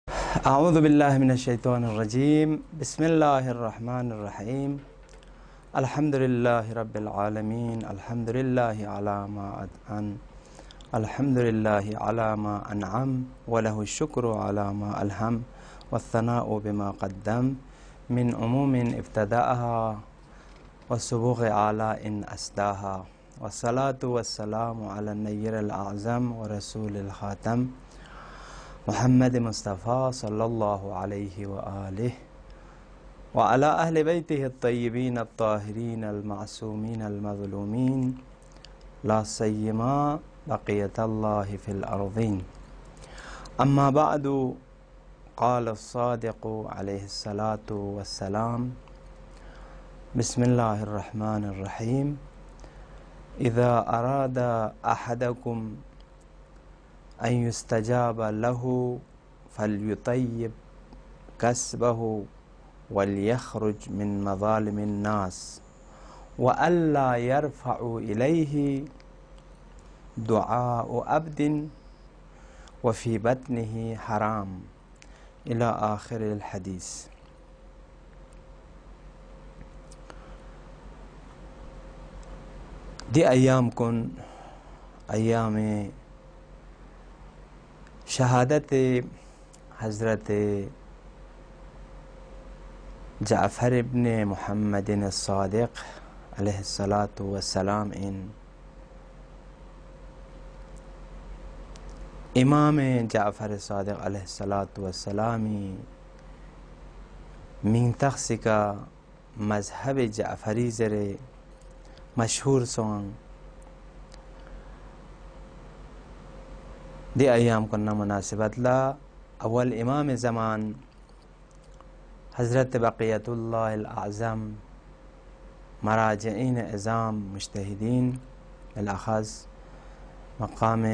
أعوذ بالله من الشيطان الرجيم بسم الله الرحمن الرحيم الحمد لله رب العالمين الحمد لله على ما أنعم الحمد لله على ما أنعم وله الشكر على ما ألهم والثناء بما قدم من أموم ابتدأها والسبوغ آلاء أسداها والصلاة والسلام على النير الأعظم ورسول الخاتم محمد مصطفى صلى الله عليه وآله وعلى أهل بيته الطيبين الطاهرين المعصومين المظلومين لا سيما بقية الله في الأرضين. أما بعد، قال الصادق عليه الصلاة والسلام: بسم الله الرحمن الرحيم إذا أراد أحدكم أن يستجاب له فليطيب كسبه وليخرج من مظالم الناس وألا يرفع إليه دعاء عبد وفي بطنه حرام إلى آخر الحديث. دی ایام کن ایام شہادت حضرت جعفر ابن محمد صادق علیہ السلام ان امام جعفر صادق علیہ السلامی من تخص کا مذہب جعفری ذرے مشہور سونگ دی ایام کو مناسبت لا اول امام زمان حضرت بقیت اللہ الاعظم مراجعین اعظام مجتہدین بالاخص مقام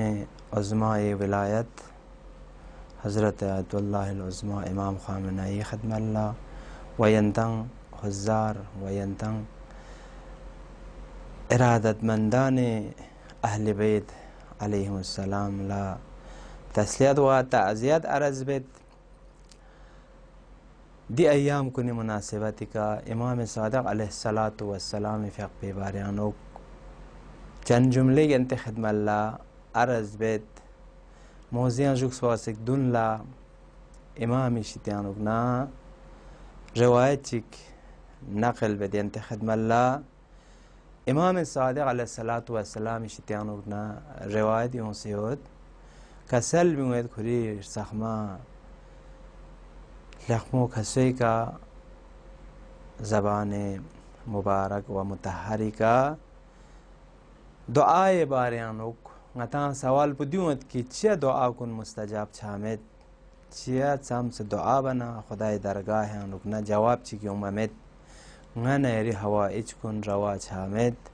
عظماء ولایت حضرت آیت اللہ العظماء امام خامنہی خدم اللہ وینتن حضار وینتن ارادت مندان اہل بیت علیہم السلام لا تسلیت و تعزیت عرض بیت. دی ایام کنی مناسبتی کا امام صادق علیہ السلام فقہ پی باریانوک چند جملے انت خدم اللہ عرض بیت موزیان جوکس واسک دن لا امامی شتیانوک نا روایت چک نقل بیت انت خدم اللہ امام صادق علیہ السلام شتیانوک نا روایت یوں سے ہوت کسل بیوید کھری سخما لخمو کھسوی کا زبان مبارک و متحری کا دعائے باریانوک غتان سوال پدیوت کی چیا دعا کن مستجاب چھامت چیا چام سے دعا بنا خدای درگاہ انوک نا جواب چی کیوں ممت غن ایری ہوائج کن روا چھامت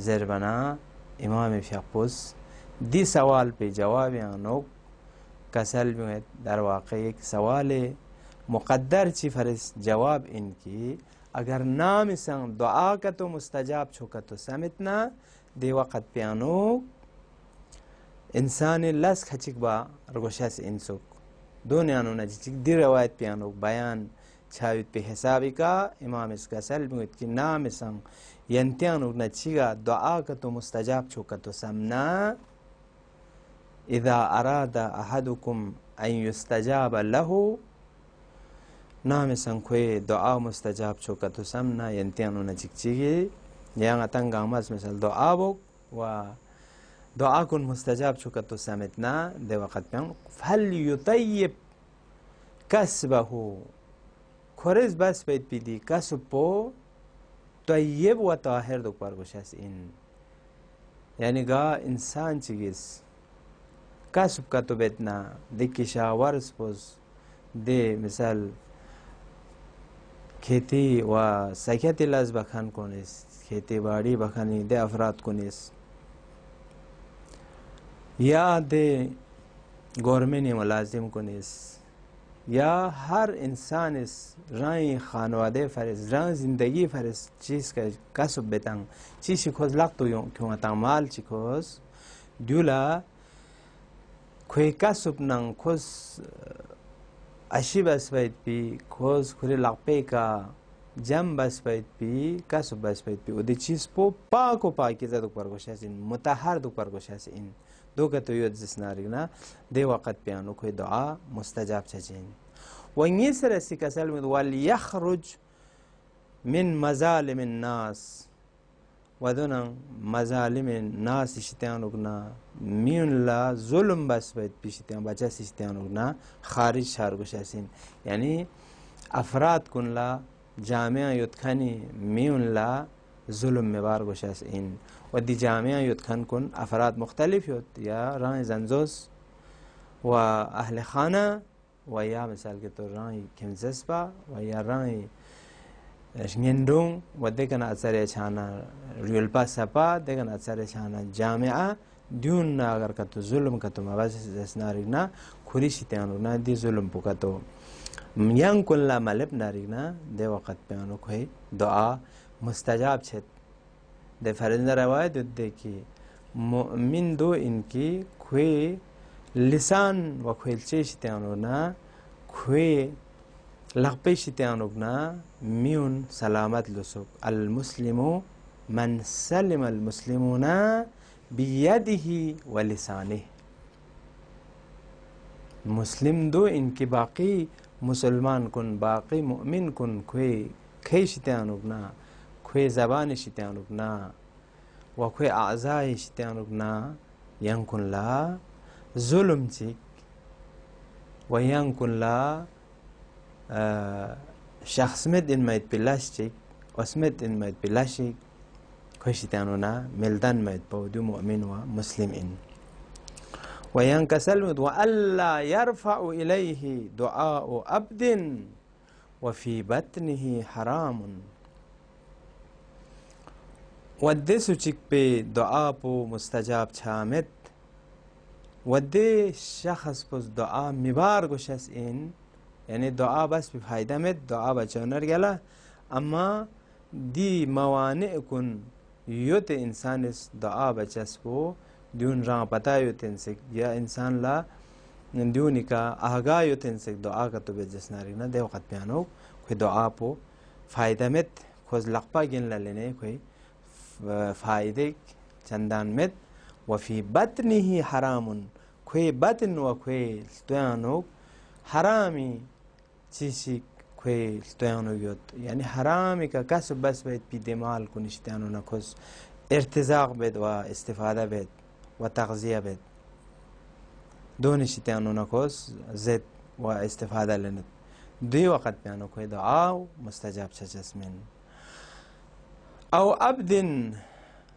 زر بنا امام فقپوس دی سوال پہ جواب انوک کسل میں در واقع ایک سوال مقدر چی فرس جواب ان کی اگر نام سنگ دعا کا تو مستجاب چھوکا تو سمتنا دی وقت پہ انوک انسان لس کھچک با رگوشس انسوک دونیانو نجچک دی روایت پہ انوک بیان چھاوید پہ حسابی کا امام اس کا سلمت کی نام سنگ ینتیانوک نچیگا دعا کا تو مستجاب چھوکا تو سمنا اذا اراد احدکم ان یستجاب له نام سنگ کوئی دعا مستجاب چھوکا تو سمنا ینتیانو نچک چیگی یہاں تنگا مز مثل دعا بک و دعا کن مستجاب چھوکا تو سمتنا دے وقت پیان فلیطیب کسبہو کھورز بس بیت پیدی کسب پو طیب و طاہر دو پر گوشس ان یعنی گا انسان چیگیس کسب کا تو بیتنا دیکی شاورس پوز دے مثال کھیتی و سکیتی لز بکھن کنیس کھیتی باڑی بکھنی دے افراد کنیس یا دے گورمنی ملازم کنیس یا ہر انسان اس رائیں خانوادے فرس رائیں زندگی فرس چیز کا کسب بیتنگ چیز شکوز لگ تو یوں کیوں اتنگ مال چکوز دیولا کوئی کسب ننگ خوز اشی بس باید پی خوز خوری لقپی کا جم بس باید پی کسب بس باید پی و دی چیز پو پاک و پاکیزه دو پرگوش هستین متحر دو پرگوش هستین دو که تویود زسناریگنا دی وقت پیانو کوئی دعا مستجاب چچین و این سرسی کسل مید ولیخرج من مظالم الناس و دونن مظالم الناس شتیانوگنا میون لا ظلم بس باید پیشتیان بچه شتیانوگنا خارج شارگوش هستین یعنی افراد کن لا جامعه یدکنی میون لا ظلم میبار گوش هست این و دی جامعه یدکن کن افراد مختلف یود یا راه زنزوس و اهل خانه و یا مثال که تو راه کمزسبا و یا راه شنگندون و دیگه اثر چانا ریل پا سپا دیگه اثر چانا جامعه دیون اگر کتو ظلم کتو مباس اسنارینا خوریشی تیانونا دی ظلم پو کتو یان کن لا ملب نارینا دی وقت پیانو کوئی دعا مستجاب چھت دے فرزندہ روایت دے کی مؤمن دو ان کی کوئی لسان و کوئی چیشتیانونا کوئی لغپی شتیانونا میون سلامت لسوک المسلمو من سلم المسلمون بیده و لسانه مسلم دو ان کی باقی مسلمان کن باقی مؤمن کن کوئی کھیشتیانونا کوئی زبان شتیانونا و کوئی اعضاء شتیانونا ینکن لا ظلم چیک و ینکن لا شخص مد ان مید پلاش چیک اسمد ان مید پلاشی کوئی شتیانونا ملدن مید بودو مؤمن و مسلم ان وينكسل وألا يرفع إليه دعاء عبد وفي بطنه حرام ودي سوچك بي دعاء بو مستجاب چامت ودي شخص بس دعاء مبار گوشس این یعنی دعاء بس بفایده مد دعاء بچونر گلا اما دی موانع کن یوت انسان اس دعاء بچس بو دیون راه پتا یوتنسک یا انسان لا دیونی کا آگاه یوتنسک دعا کا تو بجسناری نا دے وقت پیانو کوئی دعا پو فائدہ مت خوز لقپا گن لنے کوئی فائدے چندان مت وفی بطنه حرام کوئی بطن و کوئی تویانو حرامی چیزی کوئی تویانو یوت یعنی حرامی کا کسب بس بید پی دمال کنشتیانو نا خوز ارتزاق بید و استفاده بید و تغذیه بید دونشی تیانو نکوز زد و استفاده لند دی وقت بیانو کوئی دعا مستجاب چسمین او عبد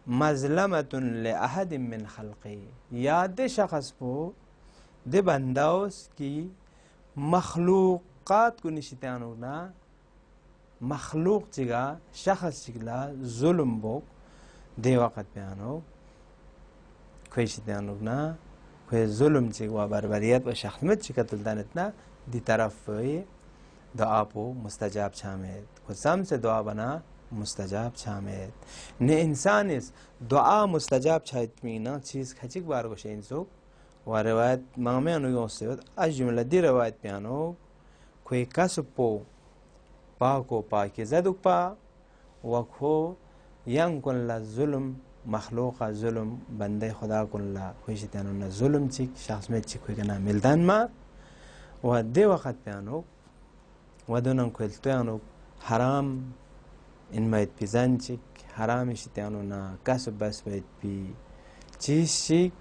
مظلمت لأحد من خلقی یاد شخص پو دی بنداوس کی مخلوقات کو نشتیانو نا مخلوق چگا شخص چگلا ظلم بو دی وقت بیانو کوئی شتیانونا کوئی ظلم چیک و بربریت و شخصمت چی قتل دانتنا دی طرف دعا پو مستجاب چامید خود سم سے دعا بنا مستجاب چامید نے انسان اس دعا مستجاب چاہت مینا چیز کھچک بار گوشے انسو و روایت مامی انو یوں سے از جملہ دی روایت پیانو کوئی کسب پو پاکو پاکی زدک پا و کھو ینگ کن لا ظلم مخلوق ظلم بندے خدا کن لا کوئی شتیانو ظلم چیک شخص میں چیک کوئی کنا ملدان ما و دی وقت پیانو و دونن کوئی تویانو حرام ان مید پی زن چیک حرام شتیانو نا کسب بس بید پی چیز چیک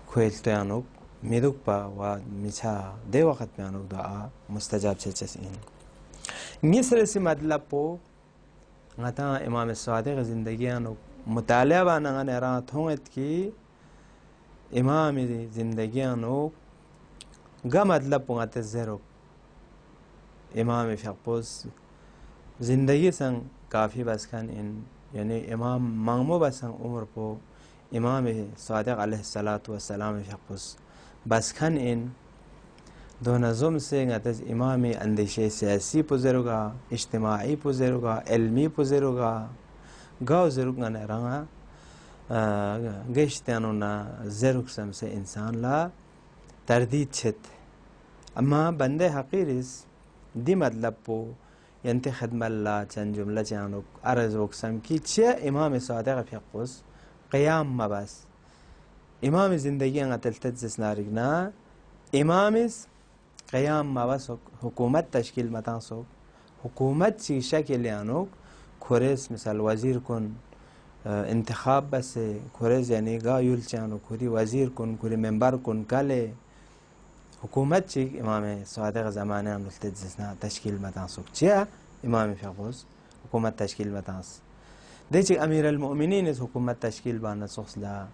کوئی تویانو میدوک پا و میچا دی وقت پیانو دعا مستجاب چلچس این نیسر سی مطلب پو غتا امام صادق زندگیانو مطالعه بانا نران تھونت کی امام زندگیانو گا مطلب پونگت زیرو امام فقپوس زندگی سن کافی بسکن ان یعنی امام مانگمو بسن عمر پو امام صادق علیہ السلام فقپوس بسکن ان دو نظم سے غتز امام اندیشے سیاسی پزرگا اجتماعی پزرگا علمی پزرگا گاو زرگا نرانگا گشتانو نا زرگ سم سے انسان لا تردید چھت اما بنده حقیرس دی مطلب پو ینت خدمت الله چند جمله چانو عرض وکسم کی چه امام صادق فیقوس قیام مباس امام زندگی انتلتز نارگنا امامس قیام مباس حکومت تشکیل متاسو حکومت چی شکل یانو کورس مثال وزیر کن انتخاب بس کورس یعنی گایول چانو کوری وزیر کن کوری منبر کن کله حکومت چی امام صادق زمانه انتلتز تشکیل متاسو چه امام فیقوس حکومت تشکیل متاس دیچ امیر المؤمنین از حکومت تشکیل بان سخلا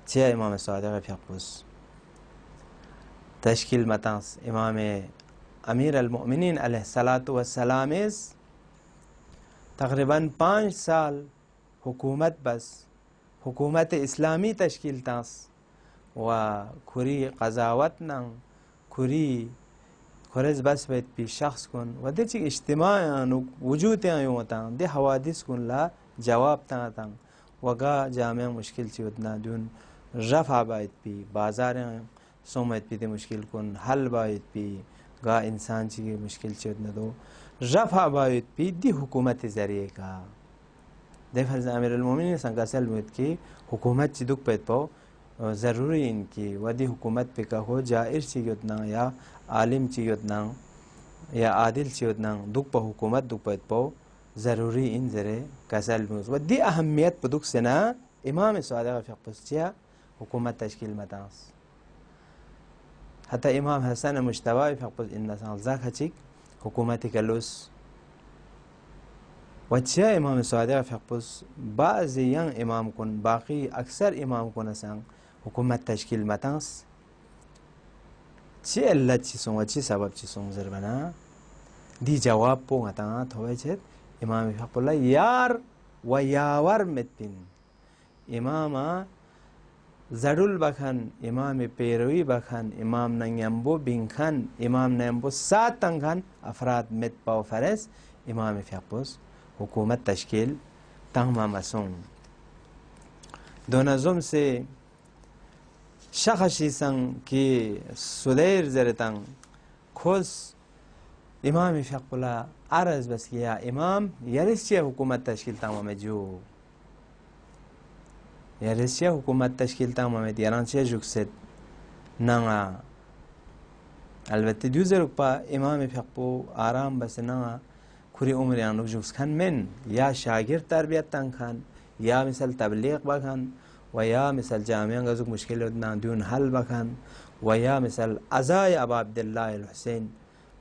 چه امام صادق فیقوس تشکیل متاس امام امیر المؤمنین علیہ الصلوۃ والسلام از تقریباً 5 سال حکومت بس حکومت اسلامی تشکیل تاس و کوری قضاوت نن کوری خرز بس بیت پی شخص کن و دیچ اجتماع وجود یومتان دی حوادث کن لا جواب تاں وگا جامع مشکل چی ودنا دون رفع باید پی بازار سومت پی دی مشکل کن حل باید پی گا انسان چی مشکل چی ودنا دو رفع باید پی دی حکومت ذریعے کا دی فرض امیر المومنین سنگا سلمت کی حکومت چی دک پیت پاو ضروری ان کی ودی حکومت پہ کا ہو جائر چی یودنا یا عالم چی یودنا یا عادل چی یودنا دک پا حکومت دک پیت پاو ضروری ان ذرے کسل موز ودی اہمیت پا دک سنا امام صادق فیقوس چیا حکومت تشکیل متاس حتی امام حسن مجتبی فیقوس انسان زاک چک حکومت کلوس وچیا امام صادق فیقوس بعضی ین امام کن باقی اکثر امام کن اسان حکومت تشکیل متاس چی علت چی سون و چی سبب چی سون زربنا دی جواب پو غتا تھوے چت امام حق اللہ یار و یاور متن امام زڑل بکھن امام پیروی بکھن امام ننگمبو بنکھن امام نمبو سات تنگھن افراد مت پاو فرس امام فیقوس حکومت تشکیل تمام مسون دو نظم سے شخصی سنگ کی سدیر زرتن خوش امام فیق اللہ عرض بس کیا امام یارسچے حکومت تشکیل تمام جو یارسچے حکومت تشکیل تمام دیران چے جکست نانا البته دیوزر پا امام فیقو آرام بس نانا کوری عمریانو جکس کن من یا شاگرد تربیت تن کن یا مثل تبلیغ بکن و یا مثل جامعہ گزوک مشکل ادنا دون حل بکن و یا مثل ازای ابا عبداللہ الحسین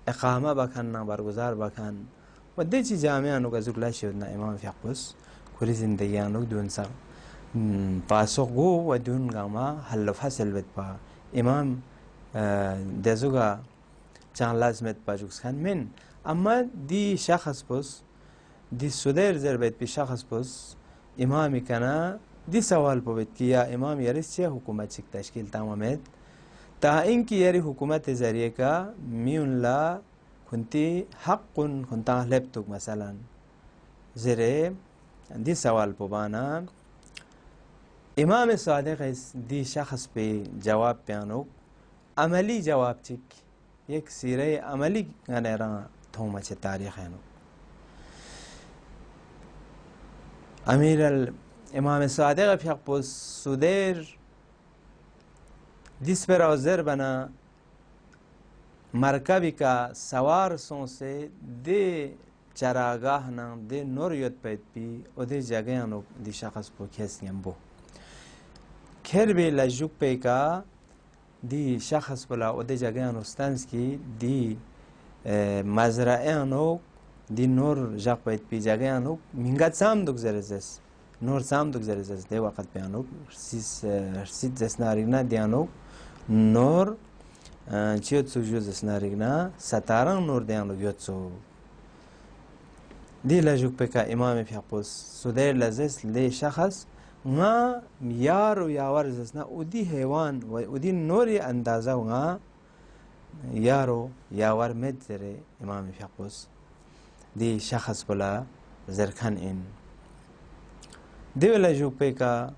اقامہ بکن برگزار بکن و دیچی جامعہ گزوک لاشی ادنا امام فیقوس کوری زندگیانو دون سر پاسخ گو و دون گاما حل و فصل بد پا امام دزوگا چان لازمت پا جوکس کن من اما دی شخص پس دی سدیر زر بیت پی شخص پس امامی کنا دی سوال پو بیت کیا امام یارس چه حکومت چک تشکیل تمامت تا اینکی یاری حکومت ذریعے کا میون لا کنتی حق کنتا لبتوک مثلا زره دی سوال پو بانا امام صادق دی شخص پہ جواب پیانو عملی جواب چک یک سیرے عملی گنیران تھوما چه تاریخ ہے امیر امام صادق فیقوس سدیر جس پر اوزر بنا مرکبی کا سوار سوں سے دے چراگاہ نا دے نوریت پیت پی او دے جگیانو دی شخص پو کھیس نمبو کھر بھی لجوک پی کا دی شخص پلا او دے جگیانو ستنس کی دی مزرعیانو دی نور جاق پیت پی جگیانو منگت سام دوک زرزس نور سام دوک زرزس دے وقت پیانو سید زسناریگنا دیانو نور چیوت سو جو زسناریگنا ستاران نور دیانو یوتسو دی لجوک پی کا امام فیقوس سدیر لزس لی شخص نا یارو یاور زسنا او دی حیوان و او دی نوری اندازه و نا یارو یاور مد زره امام فیقوس دی شخص بلا زرکن این دیو لجوک پی کا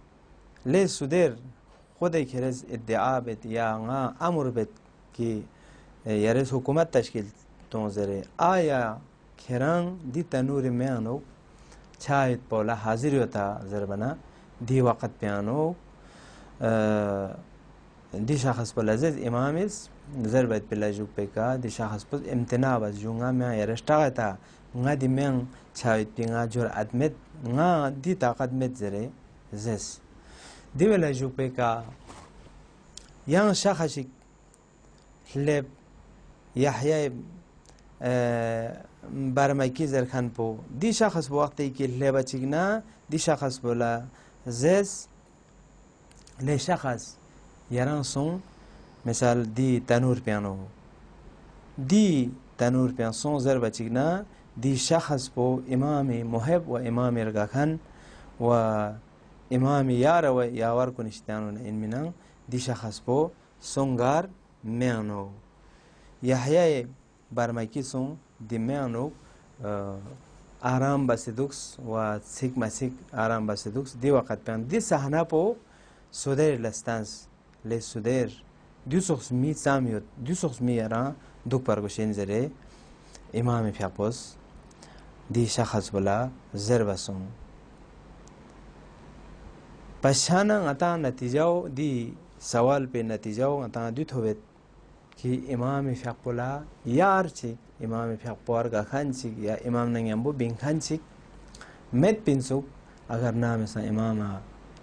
لی سدیر خود کرز ادعا بیت یا نا امر بیت کی یارس حکومت تشکیل تون زره آیا کران دی تنور میانو چایت پولا حاضر ہوتا زربنا دی وقت پیانو دی شخص پر لذیذ امامس ضربت پلا جو پیکا دی شخص پر امتناع از جونگا میں یارشتا تا nga di meng chawit pi nga jor admet nga di taqat met zere zes di wala jupe ka yang shakhashik hleb yahya barmaki zerkhan po di shakhas waqti ki hleba chigna di shakhas bola zes le shakhas yaran son misal di tanur piano di tanur piano son zerba chigna دی شخص پو امام محب و امام رگاخن و امام یار و یاور کنشتانون این منان دی شخص پو سونگار میانو یحیای برمکی سون دی میانو آرام بسیدوکس و سیک مسیک آرام بسیدوکس دی وقت پیان دی صحنه پو سودر لستانس لی سودر دو شخص می سامیوت دو شخص می یاران دو پرگوشین زره امام فیاپوس دی شخص بلا ضربسون پشانا عطا نتیجاو دی سوال پہ نتیجاو عطا دیت ہوئے کہ امام فیق بلا یار چک امام فیق پوار کا خان چک یا امام ننگیمبو بین خان چک میت پینسوک اگر نا مثلا امام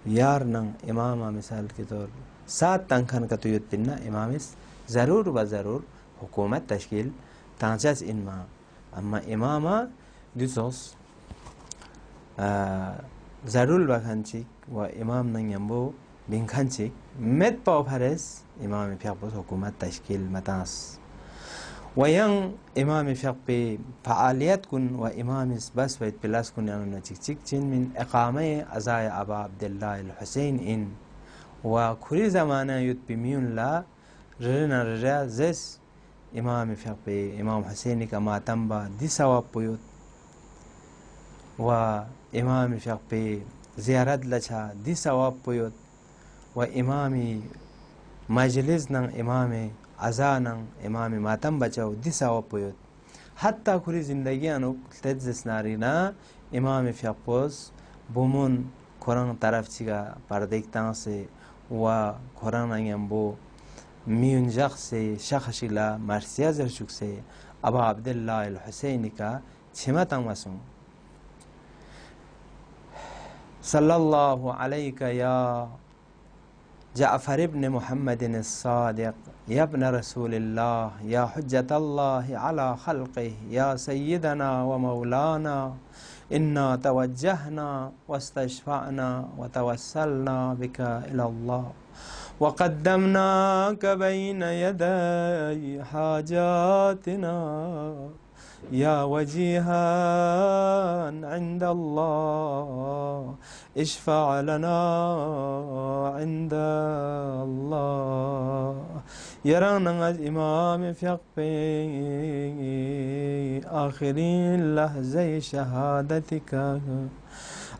یار ننگ امام مثال کے طور سات تنخان کا تویت پننا امامس ضرور و ضرور حکومت تشکیل تانچاس انما اما اماما دوسوس ضرور بخانچیک و امام ننگیمبو بینخانچیک مت پاو پرس امام فیق بس حکومت تشکیل متاس و ین امام فیق پی فعالیت کن و امامس بس وید پلاس کن یعنی نچیک چیک چین من اقامه ازای ابا عبدالله الحسین این و کری زمانه یود بیمیون لا رنا رجا زس امام فیق پی امام حسینی کا ماتم با دی ثواب پیوت و امام فیق پی زیارت لچا دی ثواب پیوت و امام مجلس نن امام عزا نن امام ماتم بچاو دی ثواب پیوت حتی کری زندگی انو تجزس نارینا امام فیق پوز بومون قرآن طرف چیگا پردیکتان سے و قرآن انگم میون شخص شخصیلا مرسیہ زرشک سے ابا عبداللہ الحسین کا چھمت مسون صلی اللہ علیہ یا جعفر ابن محمد الصادق یا ابن رسول اللہ یا حجت اللہ علی خلقه یا سیدنا و مولانا انا توجہنا واستشفعنا وتوسلنا بك الى اللہ وقدمناك بين يدي حاجاتنا يا وجيها عند الله اشفع لنا عند الله يرانا الإمام فيق آخرين لحظة شهادتك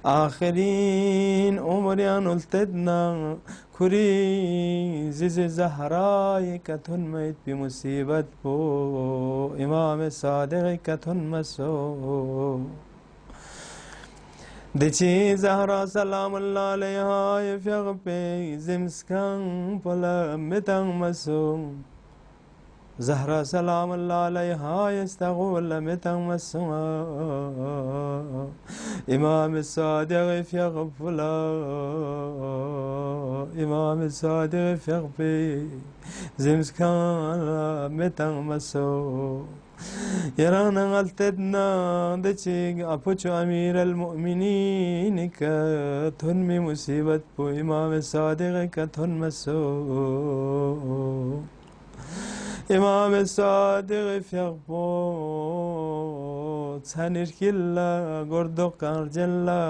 آخرين عمريان التدنا کری زیز زهرای کتون میت بی مصیبت بو امام صادق کتون مسو دچی زهرا سلام الله علیها فیغ پی زمسکن پلا متن مسو زهرا سلام الله علیها یستغول متن مسو امام صادق فیغ پلا امام صادق فیغ پی زمسکن متن مسو يرانا غلطتنا دچيك أبوچو أمير المؤمنين كتنمي مصيبت بو إمام الصادق كتن مسو إمام الصادق فيغبو تسانير كلا غردو قرجلا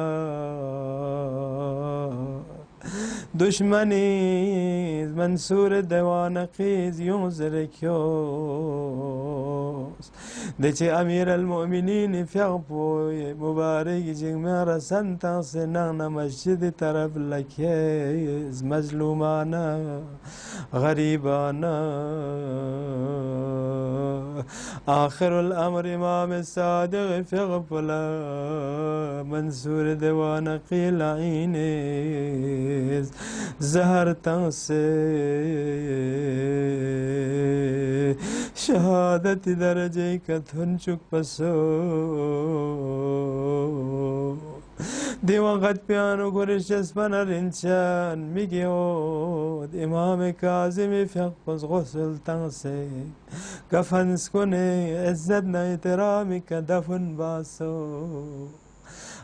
دشمنی منصور دیوان قیز یون زرکیو دچ امیر المؤمنین فیغپو مبارک جنگ میرا سنتا سنانا مسجد طرف لکیز مظلومانا غریبانا آخر الامر امام صادق فیغپلا منصور دیوان قیل عینیز زہر تنسے شهادت درجه کتن چک پسو دیوان قد پیانو گرش اسپن رنچان میگیود امام کاظم فیق پس غسل تنسه کفنس کنه عزت نا احترامی که دفن باسو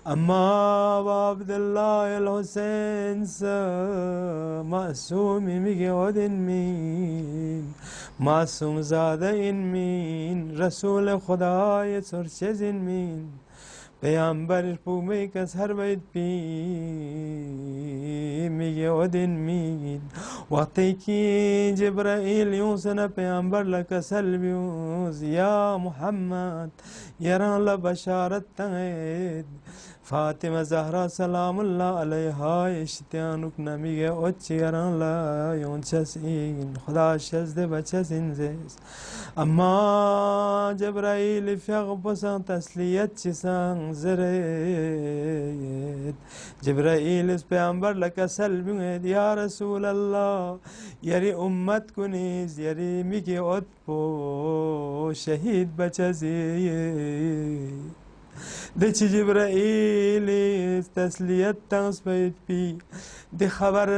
اما عبدالله الحسین سا معصومی میگیود ان مین معصوم زاده این مین رسول خدای سرچز این مین پیامبرش پومی کس هر بیت پی میگیود این مین وقتی که جبرائیل یوسن پیامبر لکسل بیوز یا محمد یران لبشارت تغید فاطمه زهرا سلام الله علیها اشتیانوک نمیگه اوچیران لا یونچس این خدا شزده بچس اینزیز اما جبرائیل فیغ بسان تسلیت چیسان زرید جبرائیل اس پیامبر لکسل بیوید یا رسول الله یری امت کنیز یری میگه اوت پو شهید بچزید دچ جبرائیل تسلیت تنس پیت پی دی خبر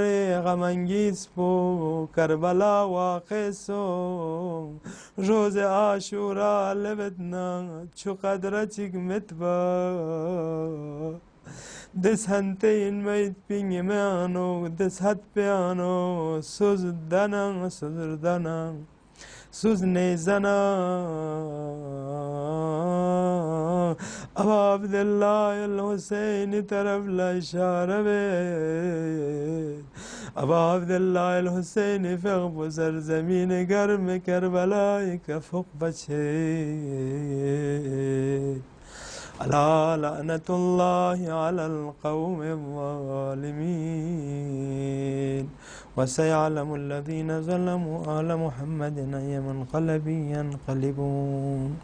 غمانگیز پو کربلا واقع سو روز عاشورا لبدنا چو قدر چکمت با دس هنتین میت پینگ میانو دس حد پیانو سوز دنن سوز نیزنا ابا عبدالله الحسین طرف لا اشاره بید ابا عبدالله الحسین فقب سرزمین گرم کربلای کفق بچید الا لعنة الله على القوم الظالمين وسيعلم الذين ظلموا آل محمد أي منقلب ينقلبون